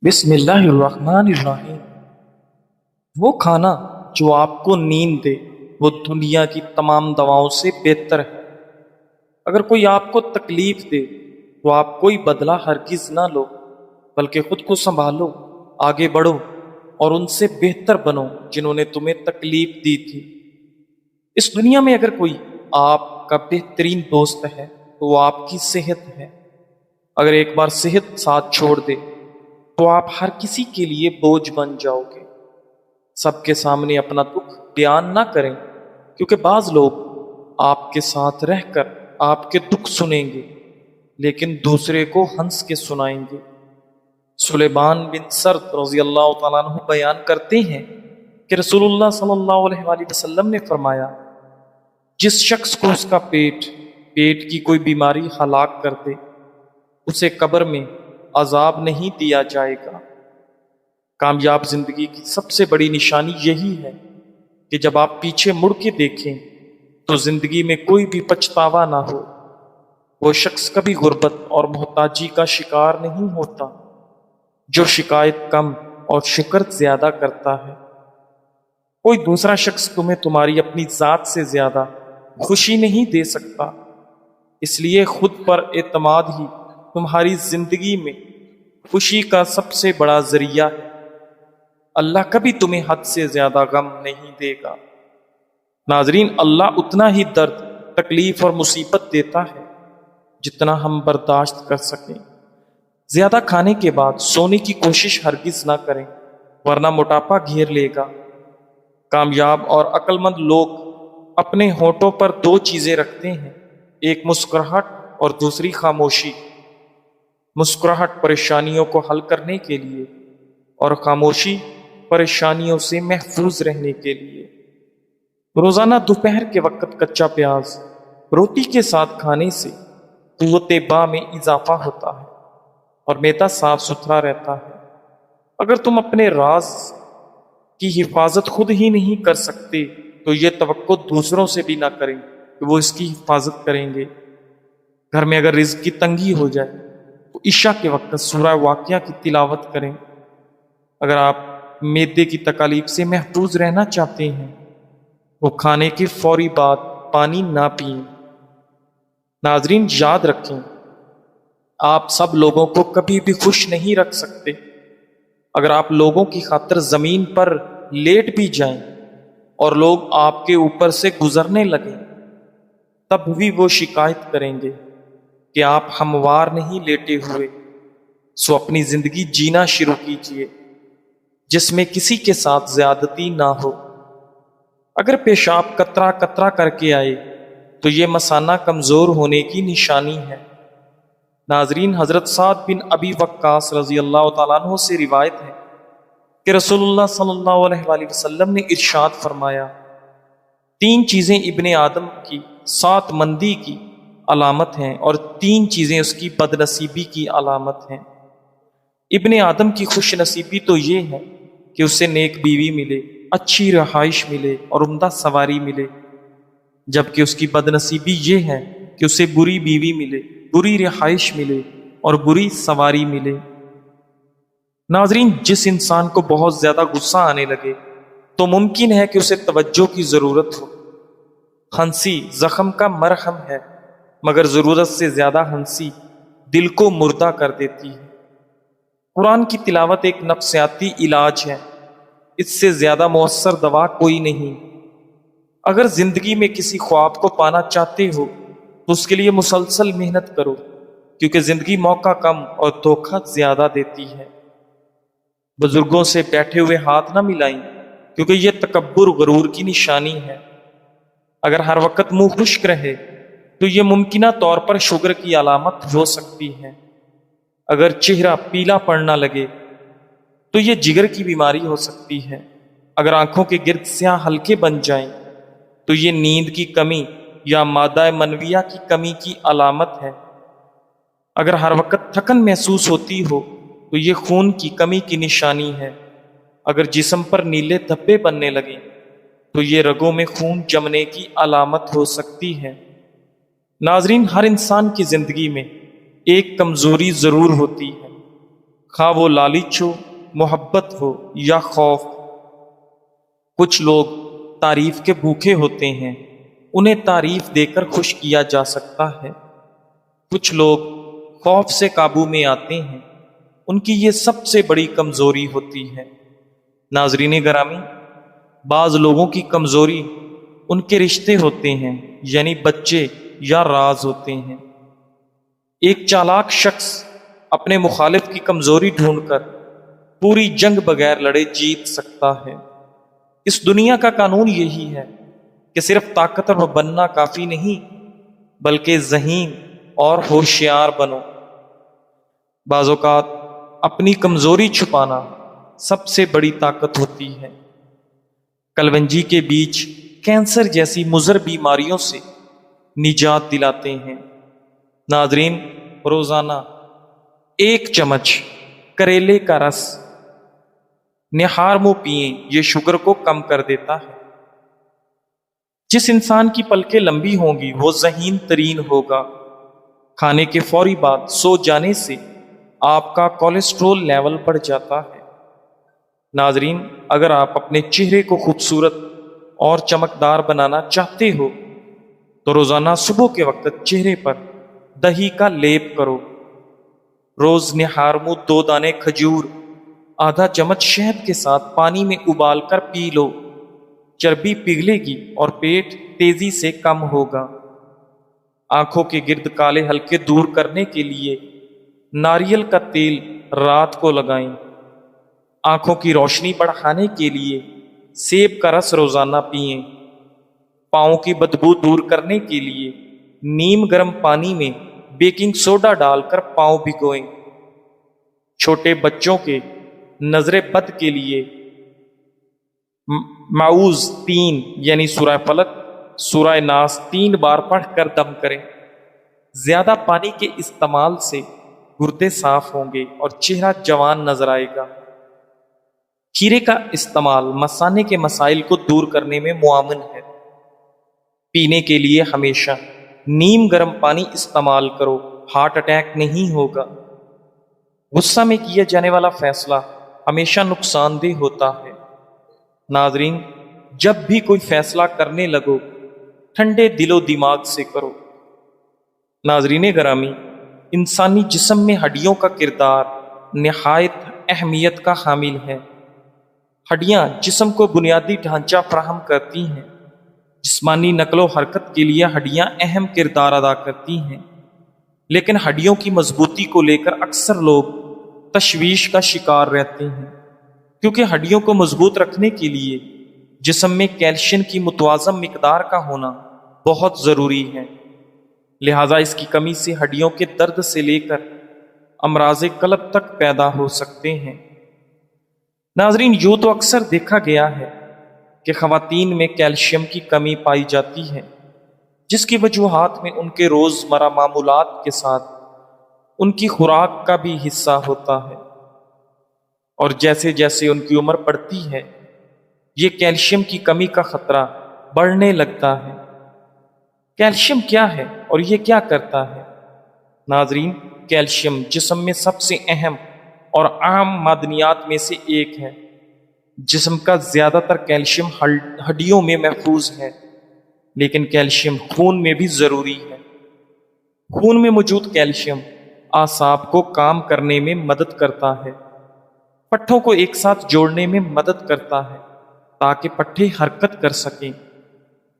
بسم اللہ الرحمن الرحیم۔ وہ کھانا جو آپ کو نیند دے وہ دنیا کی تمام دواؤں سے بہتر ہے۔ اگر کوئی آپ کو تکلیف دے تو آپ کوئی بدلہ ہرگز نہ لو، بلکہ خود کو سنبھالو، آگے بڑھو اور ان سے بہتر بنو جنہوں نے تمہیں تکلیف دی تھی۔ اس دنیا میں اگر کوئی آپ کا بہترین دوست ہے تو وہ آپ کی صحت ہے۔ اگر ایک بار صحت ساتھ چھوڑ دے تو آپ ہر کسی کے لیے بوجھ بن جاؤ گے۔ سب کے سامنے اپنا دکھ بیان نہ کریں، کیونکہ بعض لوگ آپ کے ساتھ رہ کر آپ کے دکھ سنیں گے لیکن دوسرے کو ہنس کے سنائیں گے۔ سلیمان بن سرد رضی اللہ تعالیٰ عنہ بیان کرتے ہیں کہ رسول اللہ صلی اللہ علیہ وآلہ وسلم نے فرمایا، جس شخص کو اس کا پیٹ کی کوئی بیماری ہلاک کر دے اسے قبر میں عذاب نہیں دیا جائے گا۔ کامیاب زندگی کی سب سے بڑی نشانی یہی ہے کہ جب آپ پیچھے مڑ کے دیکھیں تو زندگی میں کوئی بھی پچھتاوا نہ ہو۔ وہ شخص کبھی غربت اور محتاجی کا شکار نہیں ہوتا جو شکایت کم اور شکر زیادہ کرتا ہے۔ کوئی دوسرا شخص تمہیں تمہاری اپنی ذات سے زیادہ خوشی نہیں دے سکتا، اس لیے خود پر اعتماد ہی تمہاری زندگی میں خوشی کا سب سے بڑا ذریعہ ہے۔ اللہ کبھی تمہیں حد سے زیادہ غم نہیں دے گا۔ ناظرین، اللہ اتنا ہی درد، تکلیف اور مصیبت دیتا ہے جتنا ہم برداشت کر سکیں۔ زیادہ کھانے کے بعد سونے کی کوشش ہرگز نہ کریں، ورنہ موٹاپا گھیر لے گا۔ کامیاب اور عقل مند لوگ اپنے ہونٹوں پر دو چیزیں رکھتے ہیں، ایک مسکراہٹ اور دوسری خاموشی۔ مسکراہٹ پریشانیوں کو حل کرنے کے لیے اور خاموشی پریشانیوں سے محفوظ رہنے کے لیے۔ روزانہ دوپہر کے وقت کچا پیاز روٹی کے ساتھ کھانے سے قوت با میں اضافہ ہوتا ہے اور معدہ صاف ستھرا رہتا ہے۔ اگر تم اپنے راز کی حفاظت خود ہی نہیں کر سکتے تو یہ توقع دوسروں سے بھی نہ کریں کہ وہ اس کی حفاظت کریں گے۔ گھر میں اگر رزق کی تنگی ہو جائے تو عشاء کے وقت سورہ واقعہ کی تلاوت کریں۔ اگر آپ معدے کی تکالیف سے محفوظ رہنا چاہتے ہیں وہ کھانے کے فوری بعد پانی نہ پئیں۔ ناظرین، یاد رکھیں، آپ سب لوگوں کو کبھی بھی خوش نہیں رکھ سکتے۔ اگر آپ لوگوں کی خاطر زمین پر لیٹ بھی جائیں اور لوگ آپ کے اوپر سے گزرنے لگیں تب بھی وہ شکایت کریں گے کہ آپ ہموار نہیں لیٹے ہوئے۔ سو اپنی زندگی جینا شروع کیجیے جس میں کسی کے ساتھ زیادتی نہ ہو۔ اگر پیشاب قطرہ قطرہ کر کے آئے تو یہ مثانہ کمزور ہونے کی نشانی ہے۔ ناظرین، حضرت سعد بن ابی وقاص رضی اللہ تعالیٰ عنہ سے روایت ہے کہ رسول اللہ صلی اللہ علیہ وآلہ وسلم نے ارشاد فرمایا، تین چیزیں ابن آدم کی سات مندی کی علامت ہیں اور تین چیزیں اس کی بد نصیبی کی علامت ہیں۔ ابن آدم کی خوش نصیبی تو یہ ہے کہ اسے نیک بیوی ملے، اچھی رہائش ملے اور عمدہ سواری ملے، جبکہ اس کی بد نصیبی یہ ہے کہ اسے بری بیوی ملے، بری رہائش ملے اور بری سواری ملے۔ ناظرین، جس انسان کو بہت زیادہ غصہ آنے لگے تو ممکن ہے کہ اسے توجہ کی ضرورت ہو۔ ہنسی زخم کا مرہم ہے، مگر ضرورت سے زیادہ ہنسی دل کو مردہ کر دیتی ہے۔ قرآن کی تلاوت ایک نفسیاتی علاج ہے، اس سے زیادہ مؤثر دوا کوئی نہیں۔ اگر زندگی میں کسی خواب کو پانا چاہتے ہو تو اس کے لیے مسلسل محنت کرو، کیونکہ زندگی موقع کم اور دھوکہ زیادہ دیتی ہے۔ بزرگوں سے بیٹھے ہوئے ہاتھ نہ ملائیں، کیونکہ یہ تکبر غرور کی نشانی ہے۔ اگر ہر وقت منہ خشک رہے تو یہ ممکنہ طور پر شوگر کی علامت ہو سکتی ہے۔ اگر چہرہ پیلا پڑنا لگے تو یہ جگر کی بیماری ہو سکتی ہے۔ اگر آنکھوں کے گرد سیاہ حلقے بن جائیں تو یہ نیند کی کمی یا مادہ منویہ کی کمی کی علامت ہے۔ اگر ہر وقت تھکن محسوس ہوتی ہو تو یہ خون کی کمی کی نشانی ہے۔ اگر جسم پر نیلے دھبے بننے لگیں تو یہ رگوں میں خون جمنے کی علامت ہو سکتی ہے۔ ناظرین، ہر انسان کی زندگی میں ایک کمزوری ضرور ہوتی ہے، خواہ وہ لالچ ہو، محبت ہو یا خوف۔ کچھ لوگ تعریف کے بھوکے ہوتے ہیں، انہیں تعریف دے کر خوش کیا جا سکتا ہے۔ کچھ لوگ خوف سے قابو میں آتے ہیں، ان کی یہ سب سے بڑی کمزوری ہوتی ہے۔ ناظرین گرامی، بعض لوگوں کی کمزوری ان کے رشتے ہوتے ہیں، یعنی بچے یا راز ہوتے ہیں۔ ایک چالاک شخص اپنے مخالف کی کمزوری ڈھونڈ کر پوری جنگ بغیر لڑے جیت سکتا ہے۔ اس دنیا کا قانون یہی ہے کہ صرف طاقتور بننا کافی نہیں، بلکہ ذہین اور ہوشیار بنو۔ بعض اوقات اپنی کمزوری چھپانا سب سے بڑی طاقت ہوتی ہے۔ کلونجی کے بیج کینسر جیسی مضر بیماریوں سے نجات دلاتے ہیں۔ ناظرین، روزانہ 1 چمچ کریلے کا رس نہار منہ پئیں، یہ شوگر کو کم کر دیتا ہے۔ جس انسان کی پلکیں لمبی ہوں گی وہ ذہین ترین ہوگا۔ کھانے کے فوری بعد سو جانے سے آپ کا کولیسٹرول لیول بڑھ جاتا ہے۔ ناظرین، اگر آپ اپنے چہرے کو خوبصورت اور چمکدار بنانا چاہتے ہو تو روزانہ صبح کے وقت چہرے پر دہی کا لیپ کرو۔ روز نہار منہ 2 دانے کھجور، آدھا چمچ شہد کے ساتھ پانی میں ابال کر پی لو۔ چربی پگھلے گی اور پیٹ تیزی سے کم ہوگا۔ آنکھوں کے گرد کالے حلقے دور کرنے کے لیے ناریل کا تیل رات کو لگائیں۔ آنکھوں کی روشنی بڑھانے کے لیے سیب کا رس روزانہ پئیں۔ پاؤں کی بدبو دور کرنے کے لیے نیم گرم پانی میں بیکنگ سوڈا ڈال کر پاؤں بھگوئیں۔ چھوٹے بچوں کے نظر بد کے لیے معوذ 3 یعنی سورہ فلق، سورہ ناس 3 بار پڑھ کر دم کریں۔ زیادہ پانی کے استعمال سے گردے صاف ہوں گے اور چہرہ جوان نظر آئے گا۔ کھیرے کا استعمال مثانے کے مسائل کو دور کرنے میں معاون ہے۔ پینے کے لیے ہمیشہ نیم گرم پانی استعمال کرو، ہارٹ اٹیک نہیں ہوگا۔ غصہ میں کیا جانے والا فیصلہ ہمیشہ نقصان دہ ہوتا ہے۔ ناظرین، جب بھی کوئی فیصلہ کرنے لگو ٹھنڈے دل و دماغ سے کرو۔ ناظرین گرامی، انسانی جسم میں ہڈیوں کا کردار نہایت اہمیت کا حامل ہے۔ ہڈیاں جسم کو بنیادی ڈھانچہ فراہم کرتی ہیں۔ جسمانی نقل و حرکت کے لیے ہڈیاں اہم کردار ادا کرتی ہیں، لیکن ہڈیوں کی مضبوطی کو لے کر اکثر لوگ تشویش کا شکار رہتے ہیں، کیونکہ ہڈیوں کو مضبوط رکھنے کے لیے جسم میں کیلشیم کی متوازن مقدار کا ہونا بہت ضروری ہے۔ لہذا اس کی کمی سے ہڈیوں کے درد سے لے کر امراض قلب تک پیدا ہو سکتے ہیں۔ ناظرین، یوں تو اکثر دیکھا گیا ہے کہ خواتین میں کیلشیم کی کمی پائی جاتی ہے، جس کی وجوہات میں ان کے روزمرہ معمولات کے ساتھ ان کی خوراک کا بھی حصہ ہوتا ہے، اور جیسے جیسے ان کی عمر بڑھتی ہے یہ کیلشیم کی کمی کا خطرہ بڑھنے لگتا ہے۔ کیلشیم کیا ہے اور یہ کیا کرتا ہے؟ ناظرین، کیلشیم جسم میں سب سے اہم اور عام معدنیات میں سے ایک ہے۔ جسم کا زیادہ تر کیلشیم ہڈیوں میں محفوظ ہے، لیکن کیلشیم خون میں بھی ضروری ہے۔ خون میں موجود کیلشیم اعصاب کو کام کرنے میں مدد کرتا ہے، پٹھوں کو ایک ساتھ جوڑنے میں مدد کرتا ہے تاکہ پٹھے حرکت کر سکیں۔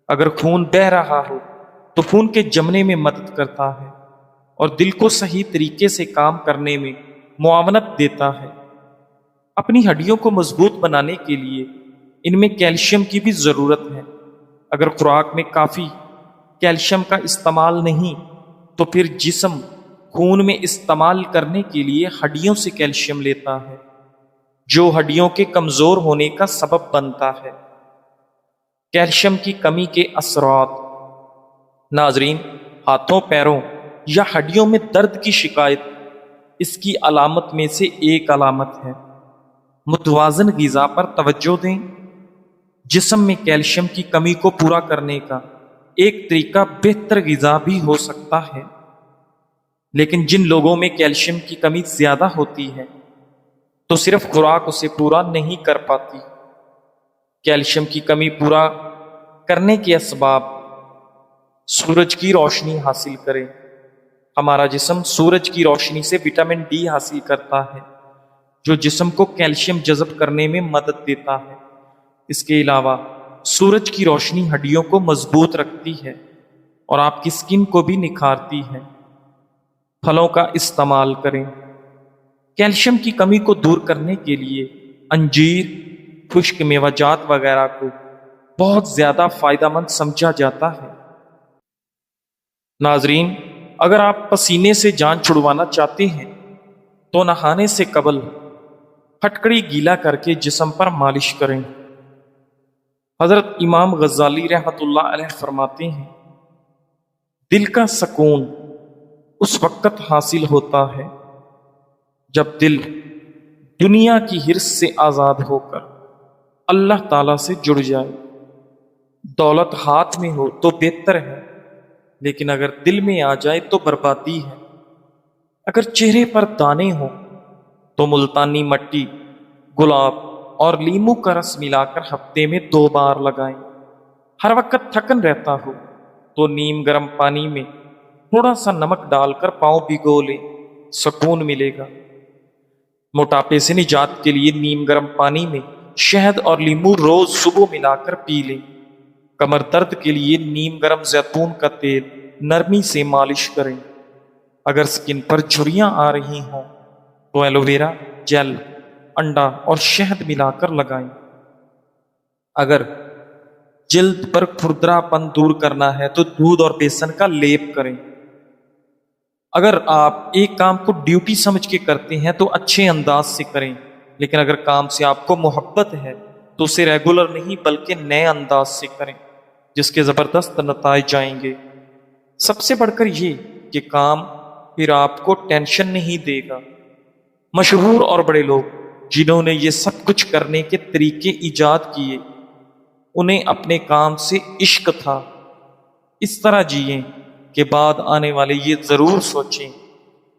اگر خون بہہ رہا ہو تو خون کے جمنے میں مدد کرتا ہے اور دل کو صحیح طریقے سے کام کرنے میں معاونت دیتا ہے۔ اپنی ہڈیوں کو مضبوط بنانے کے لیے ان میں کیلشیم کی بھی ضرورت ہے۔ اگر خوراک میں کافی کیلشیم کا استعمال نہیں تو پھر جسم خون میں استعمال کرنے کے لیے ہڈیوں سے کیلشیم لیتا ہے، جو ہڈیوں کے کمزور ہونے کا سبب بنتا ہے۔ کیلشیم کی کمی کے اثرات۔ ناظرین، ہاتھوں، پیروں یا ہڈیوں میں درد کی شکایت اس کی علامت میں سے ایک علامت ہے۔ متوازن غذا پر توجہ دیں۔ جسم میں کیلشیم کی کمی کو پورا کرنے کا ایک طریقہ بہتر غذا بھی ہو سکتا ہے، لیکن جن لوگوں میں کیلشیم کی کمی زیادہ ہوتی ہے تو صرف خوراک اسے پورا نہیں کر پاتی۔ کیلشیم کی کمی پورا کرنے کے اسباب: سورج کی روشنی حاصل کریں۔ ہمارا جسم سورج کی روشنی سے وٹامن ڈی حاصل کرتا ہے، جو جسم کو کیلشیم جذب کرنے میں مدد دیتا ہے۔ اس کے علاوہ سورج کی روشنی ہڈیوں کو مضبوط رکھتی ہے اور آپ کی سکن کو بھی نکھارتی ہے۔ پھلوں کا استعمال کریں۔ کیلشیم کی کمی کو دور کرنے کے لیے انجیر، خشک میوہ جات وغیرہ کو بہت زیادہ فائدہ مند سمجھا جاتا ہے۔ ناظرین، اگر آپ پسینے سے جان چھڑوانا چاہتے ہیں تو نہانے سے قبل پھٹکڑی گیلا کر کے جسم پر مالش کریں۔ حضرت امام غزالی رحمۃ اللہ علیہ فرماتے ہیں، دل کا سکون اس وقت حاصل ہوتا ہے جب دل دنیا کی حرص سے آزاد ہو کر اللہ تعالیٰ سے جڑ جائے۔ دولت ہاتھ میں ہو تو بہتر ہے، لیکن اگر دل میں آ جائے تو بربادی ہے۔ اگر چہرے پر دانے ہوں تو ملتانی مٹی، گلاب اور لیمو کا رس ملا کر ہفتے میں 2 بار لگائیں۔ ہر وقت تھکن رہتا ہو تو نیم گرم پانی میں تھوڑا سا نمک ڈال کر پاؤں بھگو لیں، سکون ملے گا۔ موٹاپے سے نجات کے لیے نیم گرم پانی میں شہد اور لیمو روز صبح ملا کر پی لیں۔ کمر درد کے لیے نیم گرم زیتون کا تیل نرمی سے مالش کریں۔ اگر سکن پر جھریاں آ رہی ہوں تو ایلو ویرا جیل، انڈا اور شہد ملا کر لگائیں۔ اگر جلد پر کھردرا پن دور کرنا ہے تو دودھ اور بیسن کا لیپ کریں۔ اگر آپ ایک کام کو ڈیوٹی سمجھ کے کرتے ہیں تو اچھے انداز سے کریں، لیکن اگر کام سے آپ کو محبت ہے تو اسے ریگولر نہیں بلکہ نئے انداز سے کریں، جس کے زبردست نتائج آئیں گے۔ سب سے بڑھ کر یہ کہ کام پھر آپ کو ٹینشن نہیں دے گا۔ مشہور اور بڑے لوگ جنہوں نے یہ سب کچھ کرنے کے طریقے ایجاد کیے، انہیں اپنے کام سے عشق تھا۔ اس طرح جئیں کہ بعد آنے والے یہ ضرور سوچیں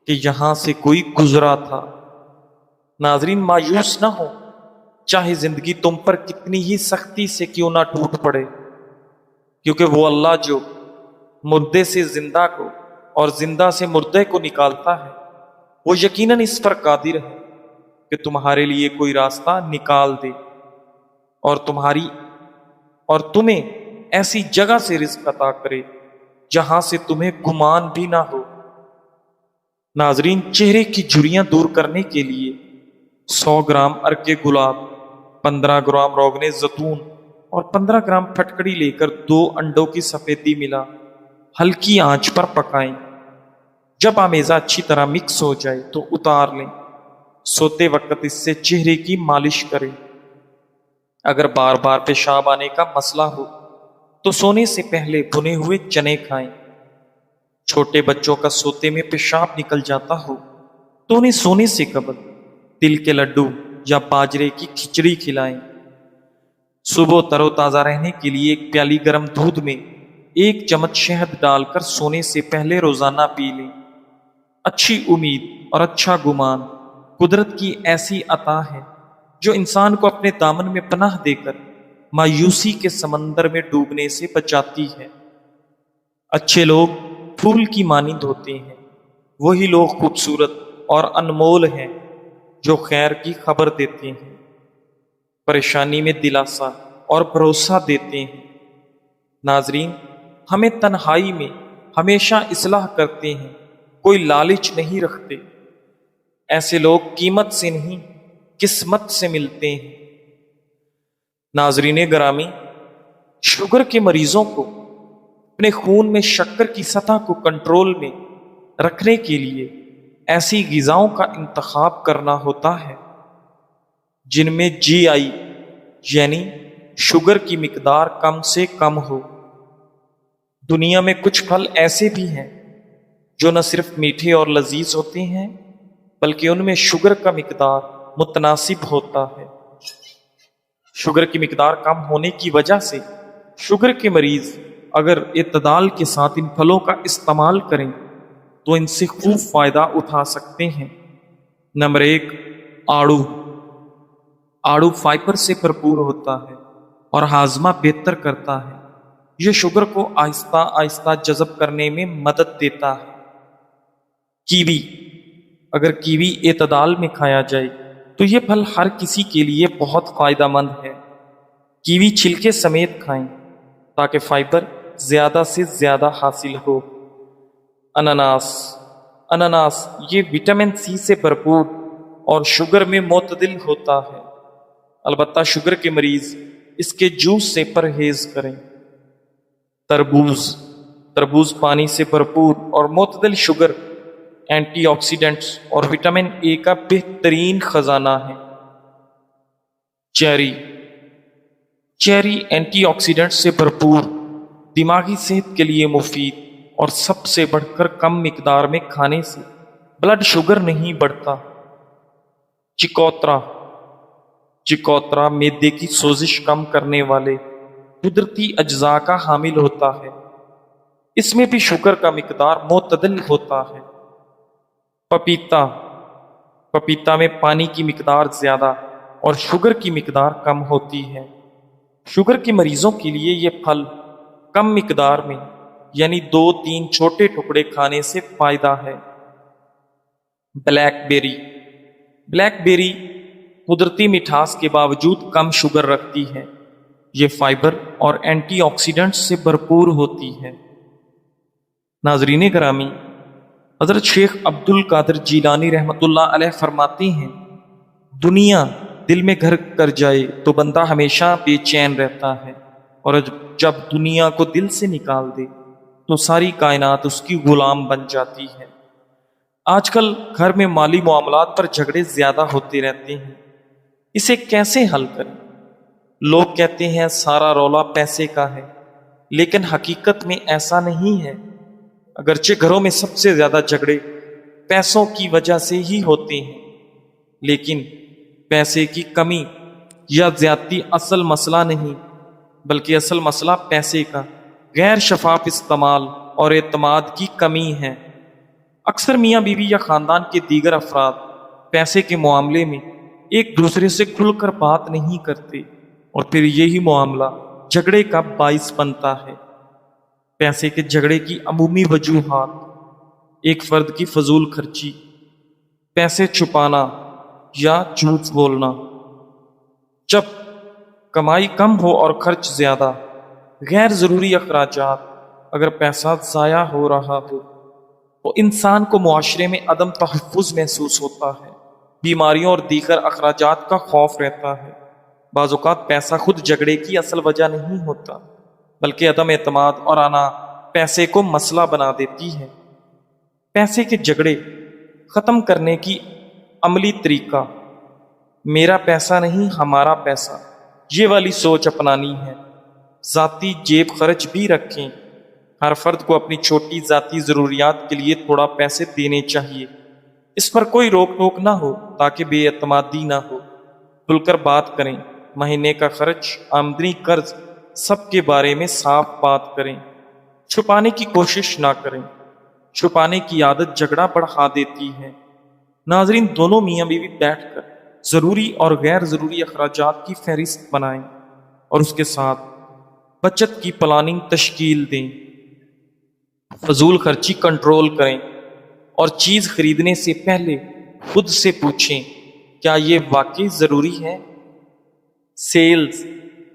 کہ یہاں سے کوئی گزرا تھا۔ ناظرین، مایوس نہ ہو، چاہے زندگی تم پر کتنی ہی سختی سے کیوں نہ ٹوٹ پڑے، کیونکہ وہ اللہ جو مردے سے زندہ کو اور زندہ سے مردے کو نکالتا ہے، وہ یقیناً اس پر قادر ہے کہ تمہارے لیے کوئی راستہ نکال دے اور تمہیں ایسی جگہ سے رزق عطا کرے جہاں سے تمہیں گمان بھی نہ ہو۔ ناظرین، چہرے کی جھریاں دور کرنے کے لیے 100 گرام ارک گلاب، 15 گرام روغن زیتون اور 15 گرام پھٹکڑی لے کر 2 انڈوں کی سفیدی ملا ہلکی آنچ پر پکائیں۔ جب آمیزہ اچھی طرح مکس ہو جائے تو اتار لیں۔ سوتے وقت اس سے چہرے کی مالش کریں۔ اگر بار بار پیشاب آنے کا مسئلہ ہو تو سونے سے پہلے بھنے ہوئے چنے کھائیں۔ چھوٹے بچوں کا سوتے میں پیشاب نکل جاتا ہو تو انہیں سونے سے قبل تل کے لڈو یا باجرے کی کھچڑی کھلائیں۔ صبح تر و تازہ رہنے کے لیے 1 پیالی گرم دودھ میں 1 چمچ شہد ڈال کر سونے سے پہلے روزانہ پی لیں۔ اچھی امید اور اچھا گمان قدرت کی ایسی عطا ہے جو انسان کو اپنے دامن میں پناہ دے کر مایوسی کے سمندر میں ڈوبنے سے بچاتی ہے۔ اچھے لوگ پھول کی مانند ہوتے ہیں، وہی لوگ خوبصورت اور انمول ہیں جو خیر کی خبر دیتے ہیں، پریشانی میں دلاسا اور بھروسہ دیتے ہیں۔ ناظرین، ہمیں تنہائی میں ہمیشہ اصلاح کرتے ہیں، کوئی لالچ نہیں رکھتے۔ ایسے لوگ قیمت سے نہیں قسمت سے ملتے ہیں۔ ناظرین گرامی، شوگر کے مریضوں کو اپنے خون میں شکر کی سطح کو کنٹرول میں رکھنے کے لیے ایسی غذاؤں کا انتخاب کرنا ہوتا ہے جن میں GI یعنی شوگر کی مقدار کم سے کم ہو۔ دنیا میں کچھ پھل ایسے بھی ہیں جو نہ صرف میٹھے اور لذیذ ہوتے ہیں بلکہ ان میں شوگر کا مقدار متناسب ہوتا ہے۔ شوگر کی مقدار کم ہونے کی وجہ سے شوگر کے مریض اگر اعتدال کے ساتھ ان پھلوں کا استعمال کریں تو ان سے خوب فائدہ اٹھا سکتے ہیں۔ نمبر 1، آڑو آڑو فائبر سے بھرپور ہوتا ہے اور ہاضمہ بہتر کرتا ہے۔ یہ شوگر کو آہستہ آہستہ جذب کرنے میں مدد دیتا ہے۔ کیوی، اگر کیوی اعتدال میں کھایا جائے تو یہ پھل ہر کسی کے لیے بہت فائدہ مند ہے۔ کیوی چھلکے سمیت کھائیں تاکہ فائبر زیادہ سے زیادہ حاصل ہو۔ انناس انناس یہ وٹامن سی سے بھرپور اور شوگر میں معتدل ہوتا ہے، البتہ شوگر کے مریض اس کے جوس سے پرہیز کریں۔ تربوز تربوز پانی سے بھرپور اور معتدل شوگر، اینٹی آکسیڈنٹس اور وٹامن اے کا بہترین خزانہ ہے۔ چیری چیری اینٹی آکسیڈنٹ سے بھرپور، دماغی صحت کے لیے مفید اور سب سے بڑھ کر کم مقدار میں کھانے سے بلڈ شوگر نہیں بڑھتا۔ چکوترا چکوترا معدے کی سوزش کم کرنے والے قدرتی اجزاء کا حامل ہوتا ہے۔ اس میں بھی شوگر کا مقدار معتدل ہوتا ہے۔ پپیتا پپیتا میں پانی کی مقدار زیادہ اور شوگر کی مقدار کم ہوتی ہے۔ شوگر کے مریضوں کے لیے یہ پھل کم مقدار میں، یعنی 2-3 چھوٹے ٹکڑے کھانے سے فائدہ ہے۔ بلیک بیری بلیک بیری قدرتی مٹھاس کے باوجود کم شوگر رکھتی ہے۔ یہ فائبر اور اینٹی آکسیڈنٹ سے بھرپور ہوتی ہے۔ ناظرین گرامی، حضرت شیخ عبد القادر جیلانی رحمۃ اللہ علیہ فرماتے ہیں، دنیا دل میں گھر کر جائے تو بندہ ہمیشہ بے چین رہتا ہے، اور جب دنیا کو دل سے نکال دے تو ساری کائنات اس کی غلام بن جاتی ہے۔ آج کل گھر میں مالی معاملات پر جھگڑے زیادہ ہوتے رہتے ہیں، اسے کیسے حل کریں؟ لوگ کہتے ہیں سارا رولا پیسے کا ہے، لیکن حقیقت میں ایسا نہیں ہے۔ اگرچہ گھروں میں سب سے زیادہ جھگڑے پیسوں کی وجہ سے ہی ہوتے ہیں، لیکن پیسے کی کمی یا زیادتی اصل مسئلہ نہیں، بلکہ اصل مسئلہ پیسے کا غیر شفاف استعمال اور اعتماد کی کمی ہے۔ اکثر میاں بیوی یا خاندان کے دیگر افراد پیسے کے معاملے میں ایک دوسرے سے کھل کر بات نہیں کرتے، اور پھر یہی معاملہ جھگڑے کا باعث بنتا ہے۔ پیسے کے جھگڑے کی عمومی وجوہات: ایک فرد کی فضول خرچی، پیسے چھپانا یا جھوٹ بولنا۔ جب کمائی کم ہو اور خرچ زیادہ، غیر ضروری اخراجات، اگر پیسہ ضائع ہو رہا ہو تو انسان کو معاشرے میں عدم تحفظ محسوس ہوتا ہے، بیماریوں اور دیگر اخراجات کا خوف رہتا ہے۔ بعض اوقات پیسہ خود جھگڑے کی اصل وجہ نہیں ہوتا، بلکہ عدم اعتماد اور انا پیسے کو مسئلہ بنا دیتی ہے۔ پیسے کے جھگڑے ختم کرنے کی عملی طریقہ: میرا پیسہ نہیں ہمارا پیسہ، یہ والی سوچ اپنانی ہے۔ ذاتی جیب خرچ بھی رکھیں، ہر فرد کو اپنی چھوٹی ذاتی ضروریات کے لیے تھوڑا پیسے دینے چاہیے۔ اس پر کوئی روک ٹوک نہ ہو تاکہ بے اعتمادی نہ ہو۔ کھل کر بات کریں، مہینے کا خرچ، آمدنی، قرض، سب کے بارے میں صاف بات کریں۔ چھپانے کی کوشش نہ کریں، چھپانے کی عادت جھگڑا بڑھا دیتی ہے۔ ناظرین، دونوں میاں بیوی بیٹھ کر ضروری اور غیر ضروری اخراجات کی فہرست بنائیں اور اس کے ساتھ بچت کی پلاننگ تشکیل دیں۔ فضول خرچی کنٹرول کریں اور چیز خریدنے سے پہلے خود سے پوچھیں، کیا یہ واقعی ضروری ہے؟ سیلز،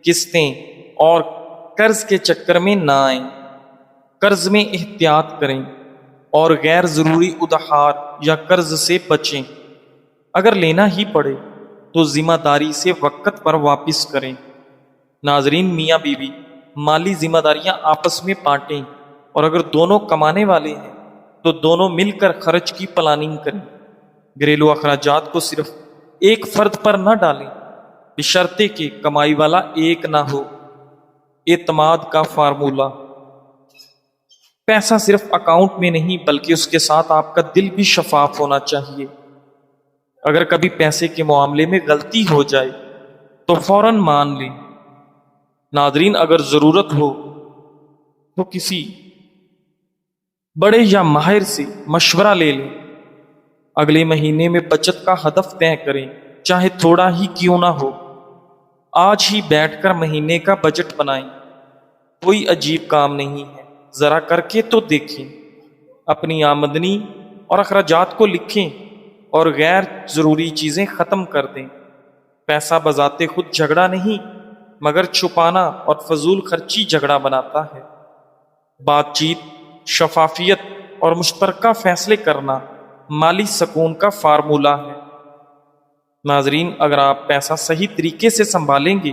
قسطیں اور قرض کے چکر میں نہ آئیں۔ قرض میں احتیاط کریں اور غیر ضروری ادھار یا قرض سے بچیں۔ اگر لینا ہی پڑے تو ذمہ داری سے وقت پر واپس کریں۔ ناظرین، میاں بیوی مالی ذمہ داریاں آپس میں بانٹیں، اور اگر دونوں کمانے والے ہیں تو دونوں مل کر خرچ کی پلاننگ کریں۔ گھریلو اخراجات کو صرف ایک فرد پر نہ ڈالیں، بشرطے کہ کمائی والا ایک نہ ہو۔ اعتماد کا فارمولہ: پیسہ صرف اکاؤنٹ میں نہیں بلکہ اس کے ساتھ آپ کا دل بھی شفاف ہونا چاہیے۔ اگر کبھی پیسے کے معاملے میں غلطی ہو جائے تو فوراً مان لیں۔ ناظرین، اگر ضرورت ہو تو کسی بڑے یا ماہر سے مشورہ لے لیں۔ اگلے مہینے میں بچت کا ہدف طے کریں چاہے تھوڑا ہی کیوں نہ ہو۔ آج ہی بیٹھ کر مہینے کا بجٹ بنائیں۔ کوئی عجیب کام نہیں ہے، ذرا کر کے تو دیکھیں۔ اپنی آمدنی اور اخراجات کو لکھیں اور غیر ضروری چیزیں ختم کر دیں۔ پیسہ بذات خود جھگڑا نہیں، مگر چھپانا اور فضول خرچی جھگڑا بناتا ہے۔ بات چیت، شفافیت اور مشترکہ فیصلے کرنا مالی سکون کا فارمولہ ہے۔ ناظرین، اگر آپ پیسہ صحیح طریقے سے سنبھالیں گے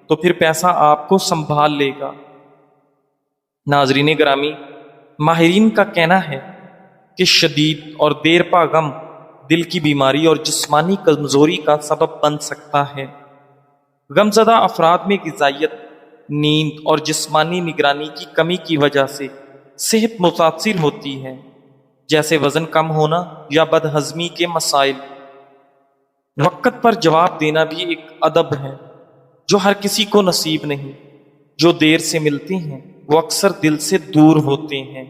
تو پھر پیسہ آپ کو سنبھال لے گا۔ ناظرین گرامی، ماہرین کا کہنا ہے کہ شدید اور دیر پا غم دل کی بیماری اور جسمانی کمزوری کا سبب بن سکتا ہے۔ غم زدہ افراد میں غذائیت، نیند اور جسمانی نگرانی کی کمی کی وجہ سے صحت متاثر ہوتی ہے، جیسے وزن کم ہونا یا بد ہضمی کے مسائل۔ وقت پر جواب دینا بھی ایک ادب ہے جو ہر کسی کو نصیب نہیں۔ جو دیر سے ملتے ہیں وہ اکثر دل سے دور ہوتے ہیں۔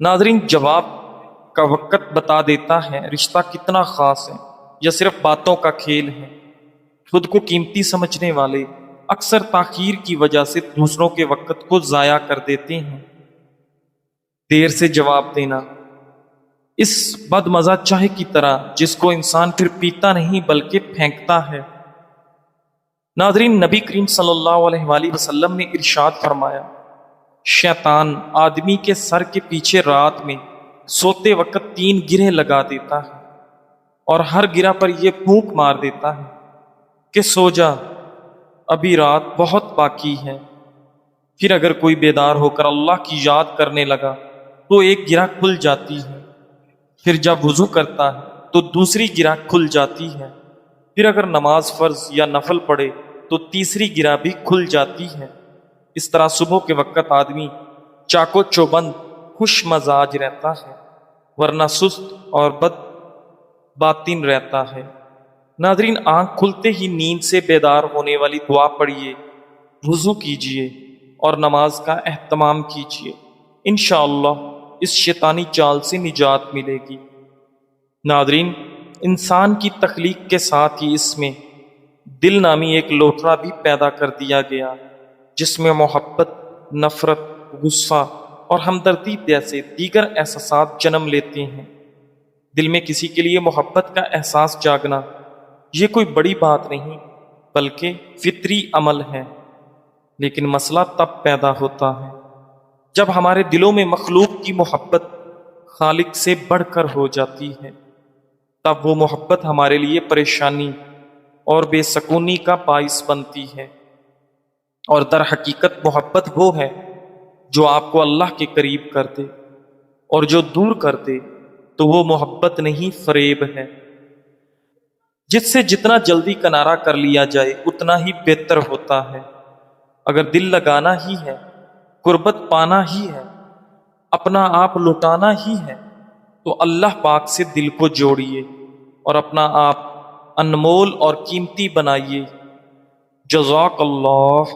ناظرین، جواب کا وقت بتا دیتا ہے رشتہ کتنا خاص ہے یا صرف باتوں کا کھیل ہے۔ خود کو قیمتی سمجھنے والے اکثر تاخیر کی وجہ سے دوسروں کے وقت کو ضائع کر دیتے ہیں۔ دیر سے جواب دینا اس بد مزہ چائے کی طرح جس کو انسان پھر پیتا نہیں بلکہ پھینکتا ہے۔ ناظرین، نبی کریم صلی اللہ علیہ وآلہ وسلم نے ارشاد فرمایا، شیطان آدمی کے سر کے پیچھے رات میں سوتے وقت 3 گرہیں لگا دیتا ہے اور ہر گرہ پر یہ پھونک مار دیتا ہے کہ سو جا، ابھی رات بہت باقی ہے۔ پھر اگر کوئی بیدار ہو کر اللہ کی یاد کرنے لگا تو ایک گرہ کھل جاتی ہے، پھر جب وضو کرتا ہے تو دوسری گرہ کھل جاتی ہے، پھر اگر نماز فرض یا نفل پڑھے تو تیسری گرہ بھی کھل جاتی ہے۔ اس طرح صبح کے وقت آدمی چاق و چوبند خوش مزاج رہتا ہے، ورنہ سست اور بد باطن رہتا ہے۔ ناظرین، آنکھ کھلتے ہی نیند سے بیدار ہونے والی دعا پڑھیے، وضو کیجیے اور نماز کا اہتمام کیجیے۔ انشاءاللہ اس شیطانی چال سے نجات ملے گی۔ ناظرین، انسان کی تخلیق کے ساتھ ہی اس میں دل نامی ایک لوتھڑا بھی پیدا کر دیا گیا، جس میں محبت، نفرت، غصہ اور ہمدردی جیسے دیگر احساسات جنم لیتے ہیں۔ دل میں کسی کے لیے محبت کا احساس جاگنا یہ کوئی بڑی بات نہیں بلکہ فطری عمل ہے، لیکن مسئلہ تب پیدا ہوتا ہے جب ہمارے دلوں میں مخلوق کی محبت خالق سے بڑھ کر ہو جاتی ہے۔ تب وہ محبت ہمارے لیے پریشانی اور بے سکونی کا باعث بنتی ہے، اور در حقیقت محبت وہ ہے جو آپ کو اللہ کے قریب کر دے، اور جو دور کر دے تو وہ محبت نہیں، فریب ہے، جس سے جتنا جلدی کنارہ کر لیا جائے اتنا ہی بہتر ہوتا ہے۔ اگر دل لگانا ہی ہے، قربت پانا ہی ہے، اپنا آپ لٹانا ہی ہے تو اللہ پاک سے دل کو جوڑیے اور اپنا آپ انمول اور قیمتی بنائیے۔ جزاک اللہ۔